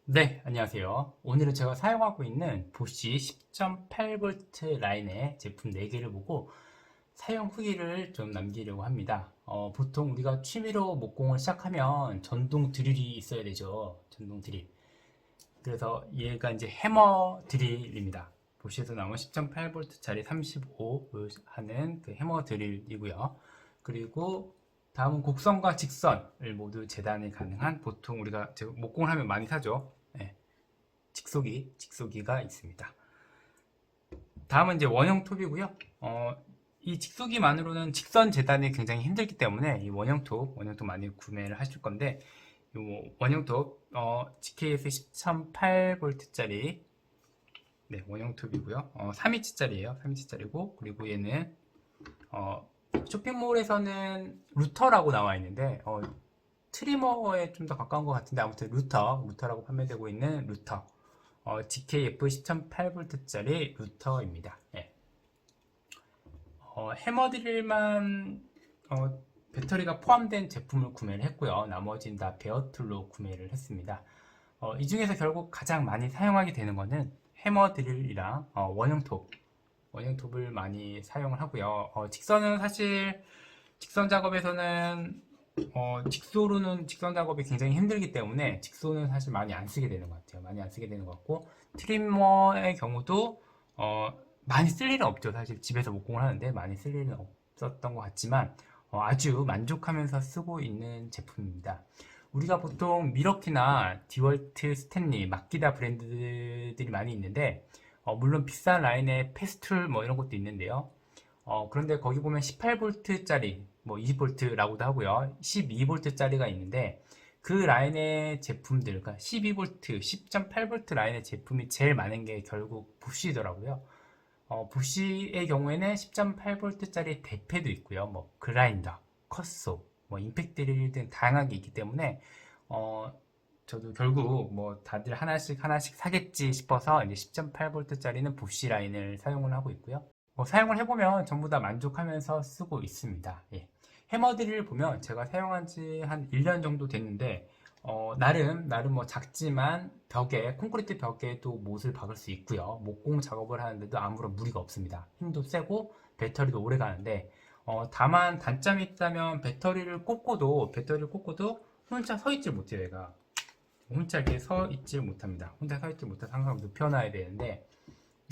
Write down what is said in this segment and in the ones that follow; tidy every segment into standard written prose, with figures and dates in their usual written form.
네, 안녕하세요. 오늘은 제가 사용하고 있는 보쉬 10.8V 라인의 제품 4개를 보고 사용 후기를 좀 남기려고 합니다. 보통 우리가 취미로 목공을 시작하면 전동 드릴이 있어야 되죠. 전동 드릴. 그래서 얘가 이제 해머 드릴입니다. 보쉬에서 나온 10.8V짜리 35 하는 그 해머 드릴이고요. 그리고 다음은 곡선과 직선을 모두 재단이 가능한 보통 우리가 목공을 하면 많이 사죠. 네, 직소기가 있습니다. 다음은 이제 원형 톱이고요. 이 직소기만으로는 직선 재단이 굉장히 힘들기 때문에 이 원형 톱 많이 구매를 하실 건데, 이 원형 톱, GKS 10.8V짜리 네, 원형 톱이고요. 3인치짜리예요. 3인치짜리고, 그리고 얘는 쇼핑몰에서는 루터라고 나와 있는데, 트리머에 좀 더 가까운 것 같은데, 아무튼 루터라고 판매되고 있는 루터. GKF 10.8V짜리 루터입니다. 예. 해머드릴만 배터리가 포함된 제품을 구매를 했고요. 나머지는 다 베어툴로 구매를 했습니다. 이 중에서 결국 가장 많이 사용하게 되는 거는 해머드릴이랑 원형톱을 많이 사용을 하고요. 직선은 사실 직선 작업에서는 직소로는 직선 작업이 굉장히 힘들기 때문에 직소는 사실 많이 안 쓰게 되는 것 같아요. 많이 안 쓰게 되는 것 같고, 트리머의 경우도 많이 쓸 일은 없죠. 사실 집에서 목공을 하는데 많이 쓸 일은 없었던 것 같지만 아주 만족하면서 쓰고 있는 제품입니다. 우리가 보통 미러키나 디월트, 스탠리, 마키다 브랜드들이 많이 있는데, 물론 비싼 라인의 페스툴 뭐 이런 것도 있는데요. 그런데 거기 보면 18V짜리, 뭐 20V라고도 하고요. 12V짜리가 있는데, 그 라인의 제품들, 그러니까 12V, 10.8V 라인의 제품이 제일 많은 게 결국 부시더라고요. 부시의 경우에는 10.8V짜리 대패도 있고요. 뭐 그라인더, 컷소, 뭐 임팩트 드릴 등 다양하게 있기 때문에 어, 저도 결국 뭐 다들 하나씩 사겠지 싶어서 이제 10.8V짜리는 부시 라인을 사용을 하고 있고요. 사용을 해보면 전부 다 만족하면서 쓰고 있습니다. 예. 해머드릴 보면 제가 사용한 지 한 1년 정도 됐는데, 나름 뭐 작지만 콘크리트 벽에도 못을 박을 수 있고요. 목공 작업을 하는데도 아무런 무리가 없습니다. 힘도 세고 배터리도 오래 가는데, 다만 단점이 있다면 배터리를 꽂고도 혼자 서 있질 못해요, 얘가. 혼자 이렇게 서 있질 못합니다. 혼자 서 있질 못해서 항상 눕혀놔야 되는데,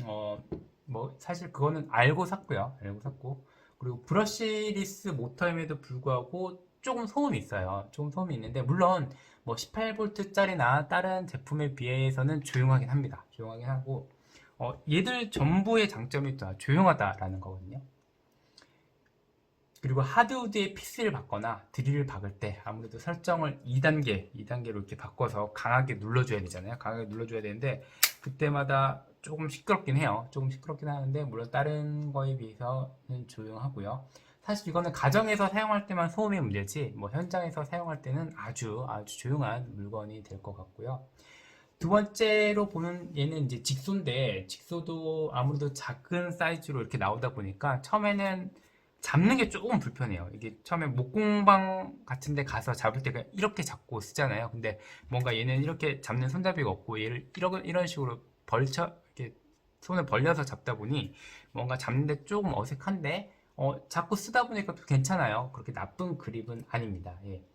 어, 뭐 사실 그거는 알고 샀고요. 알고 샀고, 그리고 브러쉬리스 모터임에도 불구하고 조금 소음이 있어요. 조금 소음이 있는데, 물론 뭐 18V짜리나 다른 제품에 비해서는 조용하긴 합니다. 조용하긴 하고, 얘들 전부의 장점이 다 조용하다라는 거거든요. 그리고 하드우드에 피스를 받거나 드릴을 박을 때 아무래도 설정을 2단계로 이렇게 바꿔서 강하게 눌러줘야 되잖아요. 강하게 눌러줘야 되는데, 그때마다 조금 시끄럽긴 해요. 조금 시끄럽긴 하는데, 물론 다른 거에 비해서는 조용하고요. 사실 이거는 가정에서 사용할 때만 소음이 문제지, 뭐 현장에서 사용할 때는 아주 조용한 물건이 될 것 같고요. 두 번째로 보는 얘는 이제 직소인데, 직소도 아무래도 작은 사이즈로 이렇게 나오다 보니까 처음에는 잡는 게 조금 불편해요. 이게 처음에 목공방 같은 데 가서 잡을 때 그냥 이렇게 잡고 쓰잖아요. 근데 뭔가 얘는 이렇게 잡는 손잡이가 없고, 얘를 이런 식으로 이렇게 손을 벌려서 잡다 보니 뭔가 잡는데 조금 어색한데, 자꾸 쓰다 보니까 또 괜찮아요. 그렇게 나쁜 그립은 아닙니다. 예.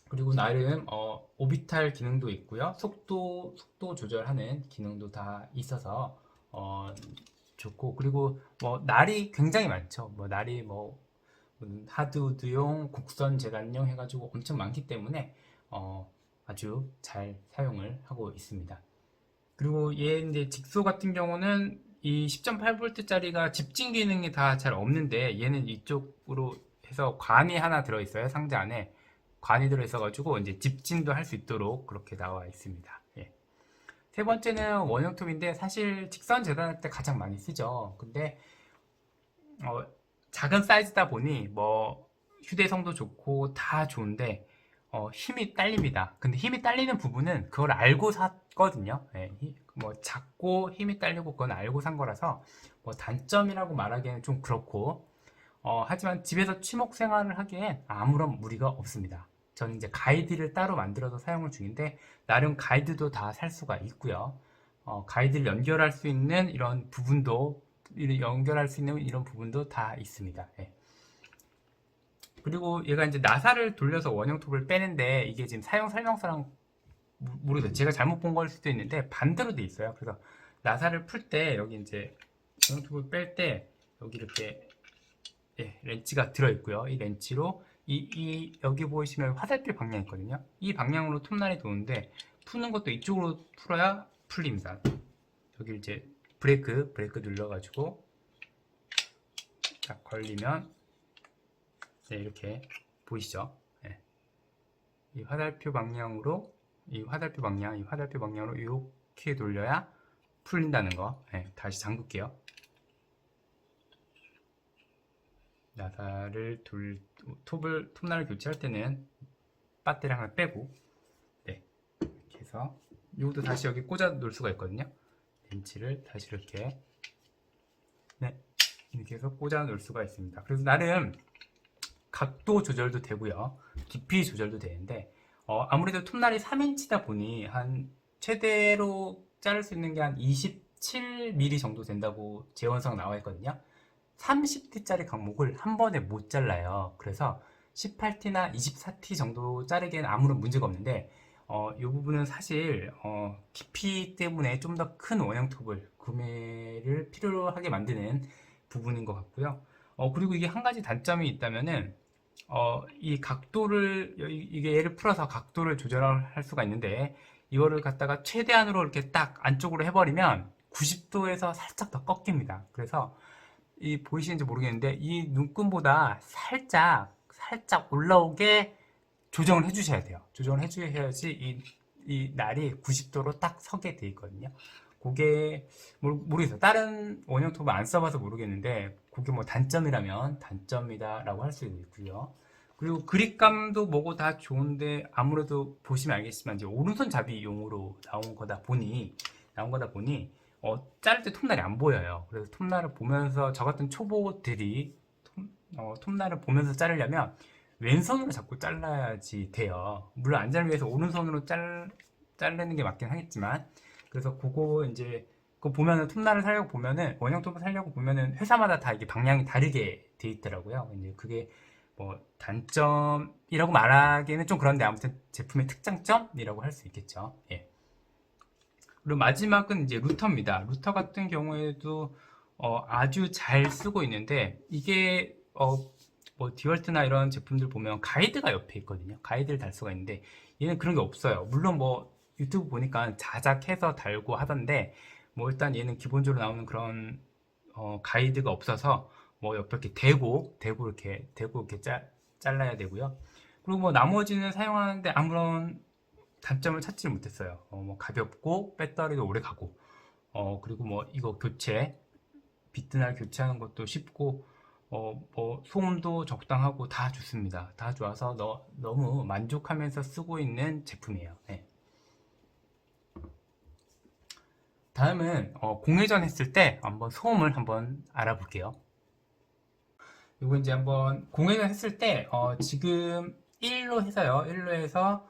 그리고 나름 오비탈 기능도 있고요. 속도 조절하는 기능도 다 있어서 좋고, 그리고 뭐 날이 굉장히 많죠. 뭐 날이 뭐 하드우드용, 곡선 재단용 해가지고 엄청 많기 때문에 아주 잘 사용을 하고 있습니다. 그리고 얘 이제 직소 같은 경우는 이 10.8V짜리가 집진 기능이 다 잘 없는데, 얘는 이쪽으로 해서 관이 하나 들어있어요. 상자 안에 관이 들어있어가지고 이제 집진도 할 수 있도록 그렇게 나와 있습니다. 예. 세 번째는 원형톱인데, 사실 직선 재단할 때 가장 많이 쓰죠. 근데 어, 작은 사이즈다 보니 뭐 휴대성도 좋고 다 좋은데 힘이 딸립니다. 근데 힘이 딸리는 부분은 그걸 알고 샀거든요. 예, 뭐 작고 힘이 딸리고 그건 알고 산 거라서 뭐 단점이라고 말하기에는 좀 그렇고, 하지만 집에서 취목 생활을 하기엔 아무런 무리가 없습니다. 저는 이제 가이드를 따로 만들어서 사용을 중인데 나름 가이드도 다 살 수가 있고요. 가이드를 연결할 수 있는 이런 부분도 다 있습니다. 예. 그리고 얘가 이제 나사를 돌려서 원형 톱을 빼는데 이게 지금 사용 설명서랑 모르겠어요. 제가 잘못 본 걸 수도 있는데 반대로 돼 있어요. 그래서 나사를 풀 때 여기 이제 원형 톱을 뺄 때 여기 이렇게 렌치가 들어 있고요. 이 렌치로 여기 보이시면 화살표 방향 있거든요. 이 방향으로 톱날이 도는데 푸는 것도 이쪽으로 풀어야 풀립니다. 여기 이제 브레이크 눌러가지고 딱 걸리면 이렇게 보이시죠? 이 화살표 방향으로 이렇게 돌려야 풀린다는 거. 다시 잠글게요. 톱날을 교체할 때는 배터리 하나 빼고 이렇게 해서 이것도 다시 여기 꽂아 놓을 수가 있거든요. 렌치를 다시 이렇게 이렇게 해서 꽂아 놓을 수가 있습니다. 그래서 나름 각도 조절도 되고요, 깊이 조절도 되는데 아무래도 톱날이 3인치다 보니 한 최대로 자를 수 있는 게 한 27mm 정도 된다고 재원상 나와 있거든요. 30T짜리 강목을 한 번에 못 잘라요. 그래서 18T나 24T 정도 자르기에는 아무런 문제가 없는데 이 부분은 사실 깊이 때문에 좀 더 큰 원형 톱을 구매를 필요로 하게 만드는 부분인 것 같고요. 그리고 이게 한 가지 단점이 있다면은 이 각도를 이게 얘를 풀어서 각도를 조절할 수가 있는데 이거를 갖다가 최대한으로 이렇게 딱 안쪽으로 해버리면 90도에서 살짝 더 꺾입니다. 그래서 이 보이시는지 모르겠는데 이 눈금보다 살짝 올라오게 조정을 해주셔야 돼요. 조정을 해주셔야지 이 날이 90도로 딱 서게 돼 있거든요. 그게 모르겠어요. 다른 원형 톱을 안 써봐서 모르겠는데 그게 뭐 단점이라면 단점이다라고 할 수 있고요. 그리고 그립감도 뭐고 다 좋은데 아무래도 보시면 알겠지만 이제 오른손 잡이용으로 나온 거다 보니 자를 때 톱날이 안 보여요. 그래서 톱날을 보면서 저 같은 초보들이 톱날을 보면서 자르려면 왼손으로 자꾸 잘라야지 돼요. 물론 안전을 위해서 오른손으로 자르는 게 맞긴 하겠지만 그래서 그거 이제 그거 보면은 톱날을 사려고 보면은 원형 톱을 사려고 보면은 회사마다 다 이게 방향이 다르게 돼 있더라고요. 이제 그게 뭐 단점이라고 말하기에는 좀 그런데 아무튼 제품의 특장점이라고 할 수 있겠죠. 예. 그리고 마지막은 이제 루터입니다. 루터 같은 경우에도 아주 잘 쓰고 있는데 이게 뭐 디월트나 이런 제품들 보면 가이드가 옆에 있거든요. 가이드를 달 수가 있는데 얘는 그런 게 없어요. 물론 뭐 유튜브 보니까 자작해서 달고 하던데 뭐 일단 얘는 기본적으로 나오는 그런 가이드가 없어서 뭐 옆에 이렇게 대고 이렇게 잘라야 되고요. 그리고 뭐 나머지는 사용하는데 아무런 단점을 찾지를 못했어요. 뭐 가볍고 배터리도 오래 가고 그리고 뭐 이거 비트날 교체하는 것도 쉽고 뭐 소음도 적당하고 다 좋습니다. 다 좋아서 너무 만족하면서 쓰고 있는 제품이에요. 네. 다음은 공회전 했을 때 한번 소음을 한번 알아볼게요. 이거 이제 한번 공회전 했을 때 지금 1로 해서요. 1로 해서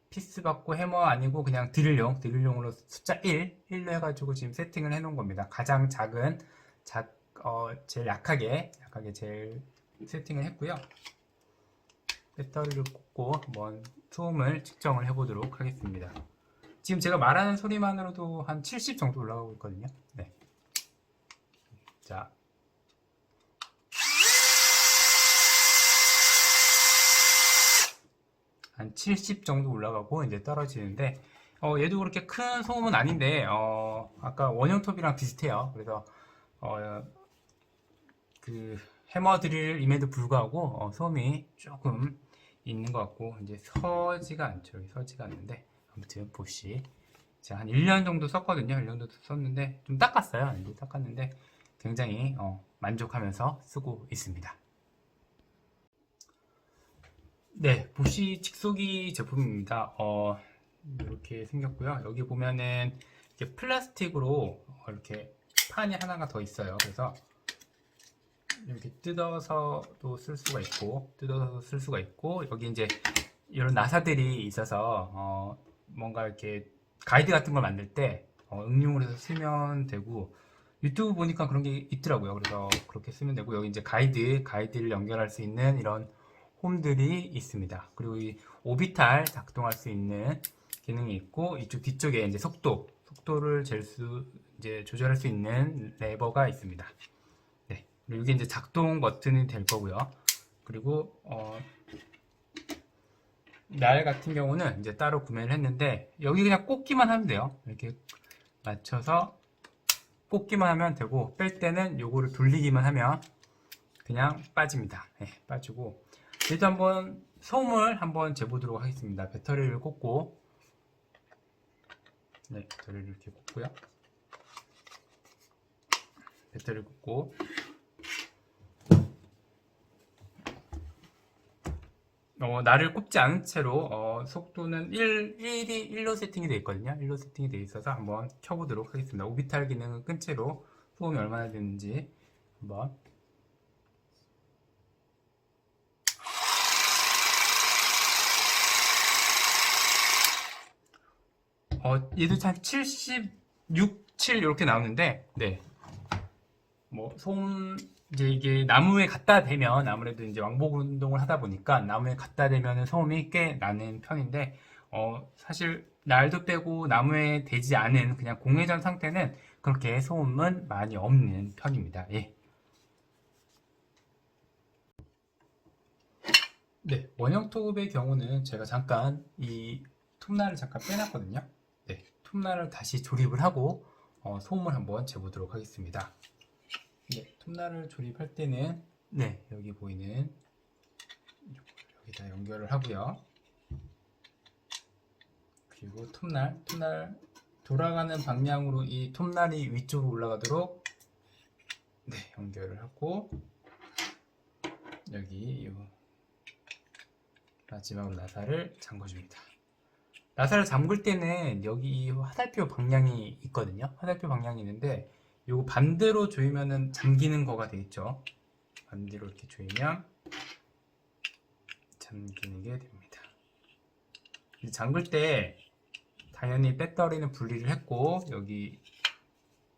피스 받고 해머 아니고 그냥 드릴용으로 숫자 1로 해가지고 지금 세팅을 해 놓은 겁니다. 가장 작은 제일 약하게 제일 세팅을 했고요. 배터리를 꽂고 한번 소음을 측정을 해 보도록 하겠습니다. 지금 제가 말하는 소리만으로도 한 70 정도 올라가고 있거든요. 네. 자. 한 70 정도 올라가고 이제 떨어지는데 얘도 그렇게 큰 소음은 아닌데 아까 원형톱이랑 비슷해요. 그래서 그 해머 드릴임에도 불구하고 소음이 조금 있는 것 같고 이제 서지가 않죠. 서지가 않는데 아무튼 보시 제가 한 1년 정도 썼거든요. 1년 정도 썼는데 좀 닦았어요. 이제 닦았는데 굉장히 만족하면서 쓰고 있습니다. 네, 보시 직소기 제품입니다. 이렇게 생겼고요. 여기 보면은 이렇게 플라스틱으로 이렇게 판이 하나가 더 있어요. 그래서 이렇게 뜯어서도 쓸 수가 있고, 여기 이제 이런 나사들이 있어서 뭔가 이렇게 가이드 같은 걸 만들 때 응용을 해서 쓰면 되고, 유튜브 보니까 그런 게 있더라고요. 그래서 그렇게 쓰면 되고, 여기 이제 가이드를 연결할 수 있는 이런 홈들이 있습니다. 그리고 이 오비탈 작동할 수 있는 기능이 있고, 이쪽 뒤쪽에 이제 속도를 이제 조절할 수 있는 레버가 있습니다. 네. 그리고 이게 이제 작동 버튼이 될 거고요. 그리고 날 같은 경우는 이제 따로 구매를 했는데, 여기 그냥 꽂기만 하면 돼요. 이렇게 맞춰서 꽂기만 하면 되고, 뺄 때는 요거를 돌리기만 하면 그냥 빠집니다. 네, 빠지고. 일단 한번 소음을 한번 재보도록 하겠습니다. 배터리를 꽂고, 네, 배터리를 이렇게 꽂고요. 배터리를 꽂고, 날을 꼽지 않은 채로 속도는 1로 세팅이 되어 있거든요. 1로 세팅이 되어 있어서 한번 켜보도록 하겠습니다. 오비탈 기능을 끈 채로 소음이 얼마나 되는지 한번. 얘도 한 76, 7 이렇게 나오는데, 네. 뭐 소음 이제 이게 나무에 갖다 대면 아무래도 이제 왕복 운동을 하다 보니까 나무에 갖다 대면 소음이 꽤 나는 편인데, 사실 날도 빼고 나무에 대지 않은 그냥 공회전 상태는 그렇게 소음은 많이 없는 편입니다. 예. 네, 원형 톱의 경우는 제가 잠깐 이 톱날을 잠깐 빼놨거든요. 네, 톱날을 다시 조립을 하고 소음을 한번 재보도록 하겠습니다. 네, 톱날을 조립할 때는 네, 여기 보이는 여기다 연결을 하고요. 그리고 톱날 돌아가는 방향으로 이 톱날이 위쪽으로 올라가도록 네, 연결을 하고, 여기 마지막으로 나사를 잠궈줍니다. 나사를 잠글 때는 여기 화살표 방향이 있거든요. 화살표 방향이 있는데 요거 반대로 조이면은 잠기는 거가 되겠죠. 반대로 이렇게 조이면 잠기는 게 됩니다. 잠글 때 당연히 배터리는 분리를 했고, 여기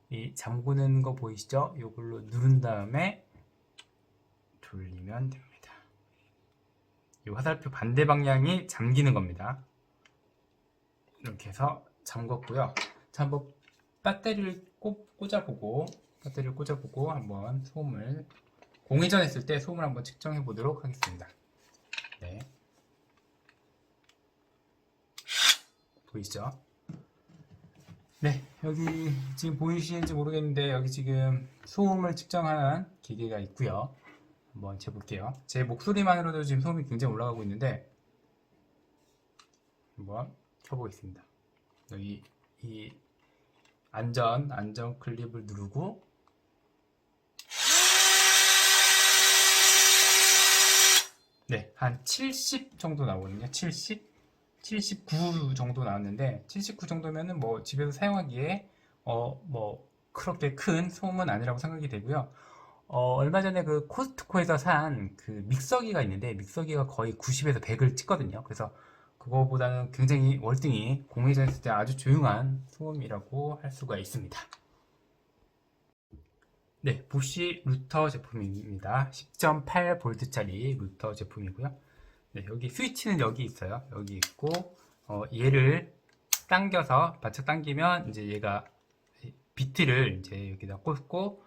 이 잠그는 거 보이시죠? 요걸로 누른 다음에 돌리면 됩니다. 이 화살표 반대 방향이 잠기는 겁니다. 이렇게 해서 잠궜고요. 자, 한번 배터리를 꽂아보고 한번 소음을 공회전 했을 때 소음을 한번 측정해 보도록 하겠습니다. 네. 보이시죠? 네, 여기 지금 보이시는지 모르겠는데 여기 지금 소음을 측정하는 기계가 있고요. 한번 재볼게요. 제 목소리만으로도 지금 소음이 굉장히 올라가고 있는데 한번 켜보겠습니다. 여기 이 안전 클립을 누르고 네, 한 70 정도 나오거든요. 79 정도 나왔는데, 79 정도면은 뭐 집에서 사용하기에 뭐 그렇게 큰 소음은 아니라고 생각이 되고요. 얼마 전에 그 코스트코에서 산 그 믹서기가 있는데, 믹서기가 거의 90에서 100을 찍거든요. 그래서 그거보다는 굉장히 월등히 공회전 했을 때 아주 조용한 소음이라고 할 수가 있습니다. 네, 보쉬 루터 제품입니다. 10.8V짜리 루터 제품이고요. 네, 여기 스위치는 여기 있어요. 여기 있고, 얘를 당겨서 받쳐 당기면 이제 얘가 비트를 이제 여기다 꽂고,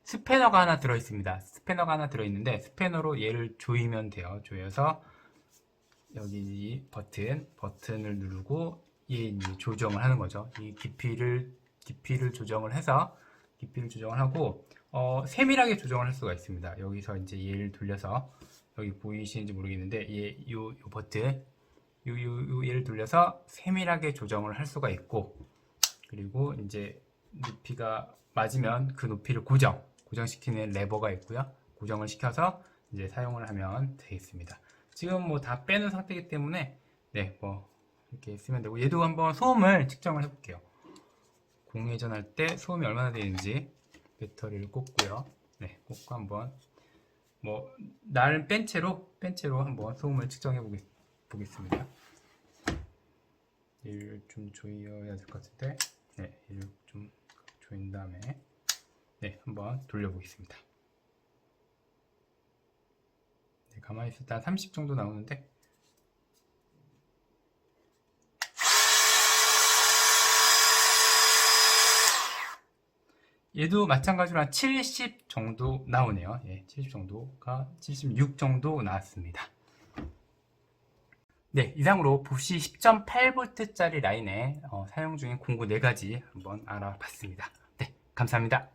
스패너가 하나 들어 있습니다. 스패너가 하나 들어 있는데 스패너로 얘를 조이면 돼요. 조여서 여기 이 버튼을 누르고 얘 이제 조정을 하는 거죠. 이 깊이를 조정을 하고 세밀하게 조정을 할 수가 있습니다. 여기서 이제 얘를 돌려서, 여기 보이시는지 모르겠는데 요 버튼 얘를 돌려서 세밀하게 조정을 할 수가 있고, 그리고 이제 높이가 맞으면 그 높이를 고정시키는 레버가 있고요. 고정을 시켜서 이제 사용을 하면 되겠습니다. 지금 뭐 다 빼는 상태이기 때문에 네, 뭐 이렇게 쓰면 되고, 얘도 한번 소음을 측정을 해볼게요. 공회전 할 때 소음이 얼마나 되는지 배터리를 꽂고요. 네, 꽂고 한번 나름 뺀 채로 한번 소음을 측정해 보겠습니다. 얘를 좀 조여야 될 것 같은데, 네, 얘를 좀 조인 다음에 네, 한번 돌려보겠습니다. 네, 가만히 있을 때 한 30 정도 나오는데, 얘도 마찬가지로 한 70 정도 나오네요. 예, 70 정도가 76 정도 나왔습니다. 네, 이상으로 부시 10.8V짜리 라인에 사용 중인 공구 4가지 한번 알아봤습니다. 네, 감사합니다.